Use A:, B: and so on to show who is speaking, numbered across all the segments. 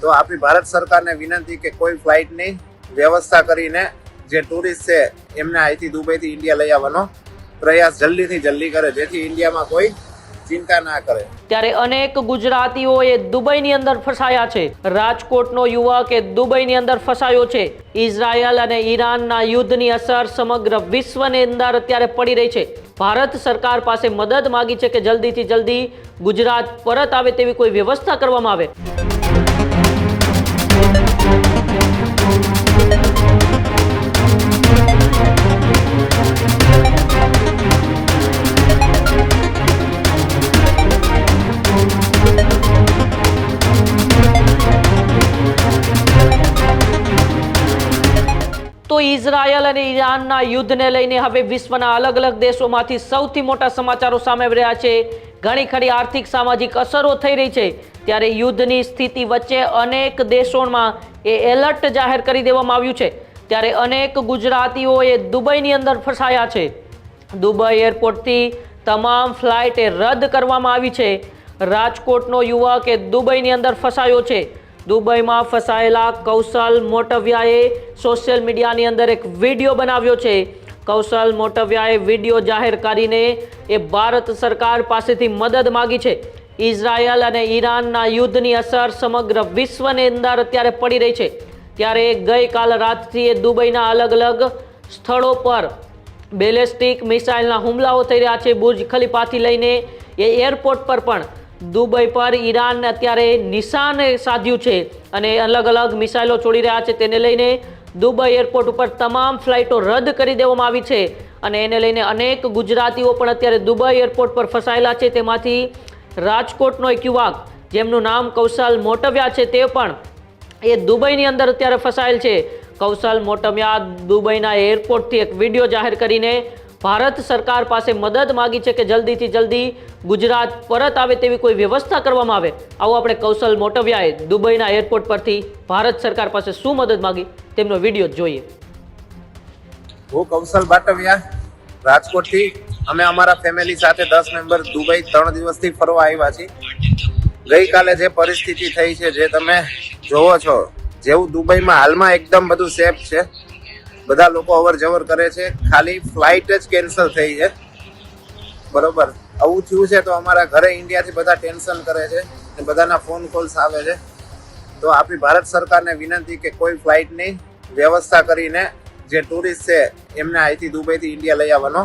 A: તો આપણી ભારત સરકારને વિનંતી કે કોઈ ફ્લાઇટની વ્યવસ્થા કરીને જે ટુરિસ્ટ છે એમને અહીંથી દુબઈથી ઇન્ડિયા લઈ આવવાનો પ્રયાસ જલ્દીથી જલ્દી કરે, જેથી ઇન્ડિયામાં કોઈ ચિંતા ના કરે.
B: ત્યારે અનેક ગુજરાતીઓ એ દુબઈની અંદર ફસાયા છે. રાજકોટનો યુવક એ દુબઈની અંદર ફસાયો છે. ઇઝરાયલ અને ઈરાનના યુદ્ધની અસર સમગ્ર વિશ્વની અંદર અત્યારે પડી રહી છે. ભારત સરકાર પાસે મદદ માંગી છે કે જલ્દીથી જલ્દી ગુજરાત પરત આવે તેવી કોઈ વ્યવસ્થા કરવામાં આવે. તો ઇઝરાયલ અને ઈરાનના યુદ્ધને લઈને હવે વિશ્વના અલગ અલગ દેશોમાંથી સૌથી મોટા સમાચારો સામે આવી રહ્યા છે. ઘણી ખરી આર્થિક સામાજિક અસરો થઈ રહી છે. ત્યારે યુદ્ધની સ્થિતિ વચ્ચે અનેક દેશોમાં એલર્ટ જાહેર કરી દેવામાં આવ્યું છે. ત્યારે અનેક ગુજરાતીઓ એ દુબઈની અંદર ફસાયા છે. દુબઈ એરપોર્ટથી તમામ ફ્લાઇટ રદ કરવામાં આવી છે. રાજકોટનો યુવક એ દુબઈની અંદર ફસાયો છે. દુબઈમાં ફસાયેલા કૌશલ મોટવિયાએ સોશિયલ મીડિયાની અંદર એક વિડીયો બનાવ્યો છે. કૌશલ મોટવિયાએ વિડીયો જાહેર કરીને એ ભારત સરકાર પાસેથી મદદ માગી છે. ઇઝરાયલ અને ઈરાનના યુદ્ધની અસર સમગ્ર વિશ્વની અંદર અત્યારે પડી રહી છે. ત્યારે ગઈકાલ રાતથી એ દુબઈના અલગ અલગ સ્થળો પર બેલેસ્ટિક મિસાઇલના હુમલાઓ થઈ રહ્યા છે. બુર્જ ખલીફાથી લઈને એ એરપોર્ટ પર પણ દુબઈ પર ઈરાન અત્યારે નિશાન સાધ્યું છે અને અલગ અલગ મિસાઇલો છોડી રહ્યા છે. તેને લઈને દુબઈ એરપોર્ટ ઉપર તમામ ફ્લાઇટો રદ કરી દેવામાં આવી છે અને એને લઈને અનેક ગુજરાતીઓ પણ અત્યારે દુબઈ એરપોર્ટ પર ફસાયેલા છે. તેમાંથી રાજકોટનો એક યુવક જેમનું નામ કૌશલ મોટવિયા છે તે પણ એ દુબઈની અંદર અત્યારે ફસાયેલ છે. કૌશલ મોટવિયા દુબઈના એરપોર્ટથી એક વિડીયો જાહેર કરીને ભારત સરકાર પાસે મદદ માગી છે કે જલ્દીથી જલ્દી ગુજરાત પરત આવે તેવી કોઈ વ્યવસ્થા કરવામાં આવે. આવો આપણે કૌશલ મોટવિયાએ દુબઈના એરપોર્ટ પરથી ભારત સરકાર પાસે શું મદદ માગી તેમનો વિડીયો જોઈએ.
A: હું કૌશલ બાટવિયા રાજકોટથી. અમે અમારા ફેમિલી સાથે 10 મેમ્બર દુબઈ 3 દિવસથી ફરવા આવ્યા છીએ. ગઈકાલે જે પરિસ્થિતિ થઈ છે જે તમે જોવો છો, જેવું દુબઈમાં હાલમાં એકદમ બધું સેફ છે. બધા લોકો અવર જવર કરે છે, ખાલી ફ્લાઇટ જ કેન્સલ થઈ છે. બરોબર, આવું થયું છે તો અમારા ઘરે ઇન્ડિયાથી બધા ટેન્શન કરે છે, બધાના ફોન કોલ્સ આવે છે. તો આપણી ભારત સરકારને વિનંતી કે કોઈ ફ્લાઇટની વ્યવસ્થા કરીને જે ટુરિસ્ટ છે એમને અહીંથી દુબઈથી ઇન્ડિયા લઈ આવવાનો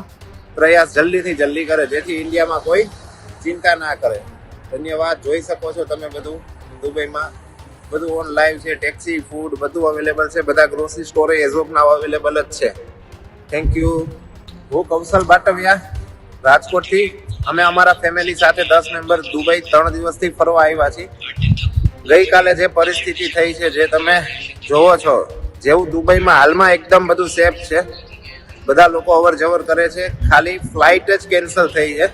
A: પ્રયાસ જલ્દીથી જલ્દી કરે, જેથી ઇન્ડિયામાં કોઈ ચિંતા ના કરે. ધન્યવાદ. જોઈ શકો છો તમે બધું દુબઈમાં બધું ઓન લાઈવ છે. ટેક્સી, ફૂડ બધું અવેલેબલ છે. બધા grocery store as of now available જ છે. Thank you. હું કૌશલ બાટવિયા રાજકોટથી. અમે અમારા ફેમિલી સાથે 10 મેમ્બર દુબઈ 3 દિવસથી ફરવા આવ્યા છીએ. ગઈકાલે જે પરિસ્થિતિ થઈ છે જે તમે જોવો છો, જેવું દુબઈમાં હાલમાં એકદમ બધું સેફ છે. બધા લોકો અવર જવર કરે છે, ખાલી ફ્લાઇટ જ કેન્સલ થઈ છે.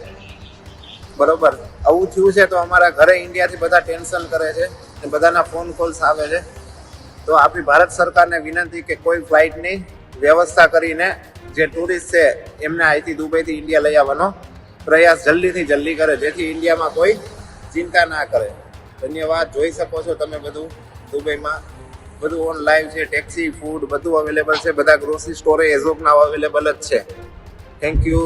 A: બરોબર, આવું થયું છે તો અમારા ઘરે ઇન્ડિયાથી બધા ટેન્શન કરે છે, બધાના ફોન કોલ્સ આવે છે. તો આપણી ભારત સરકારને વિનંતી કે કોઈ ફ્લાઇટની વ્યવસ્થા કરીને જે ટુરિસ્ટ છે એમને અહીંથી દુબઈથી ઇન્ડિયા લઈ આવવાનો પ્રયાસ જલ્દીથી જલ્દી કરે, જેથી ઇન્ડિયામાં કોઈ ચિંતા ના કરે. ધન્યવાદ. જોઈ શકો છો તમે બધું દુબઈમાં બધું ઓન લાઈવ છે. ટેક્સી, ફૂડ બધું અવેલેબલ છે. બધા grocery store as of now available જ છે. Thank you.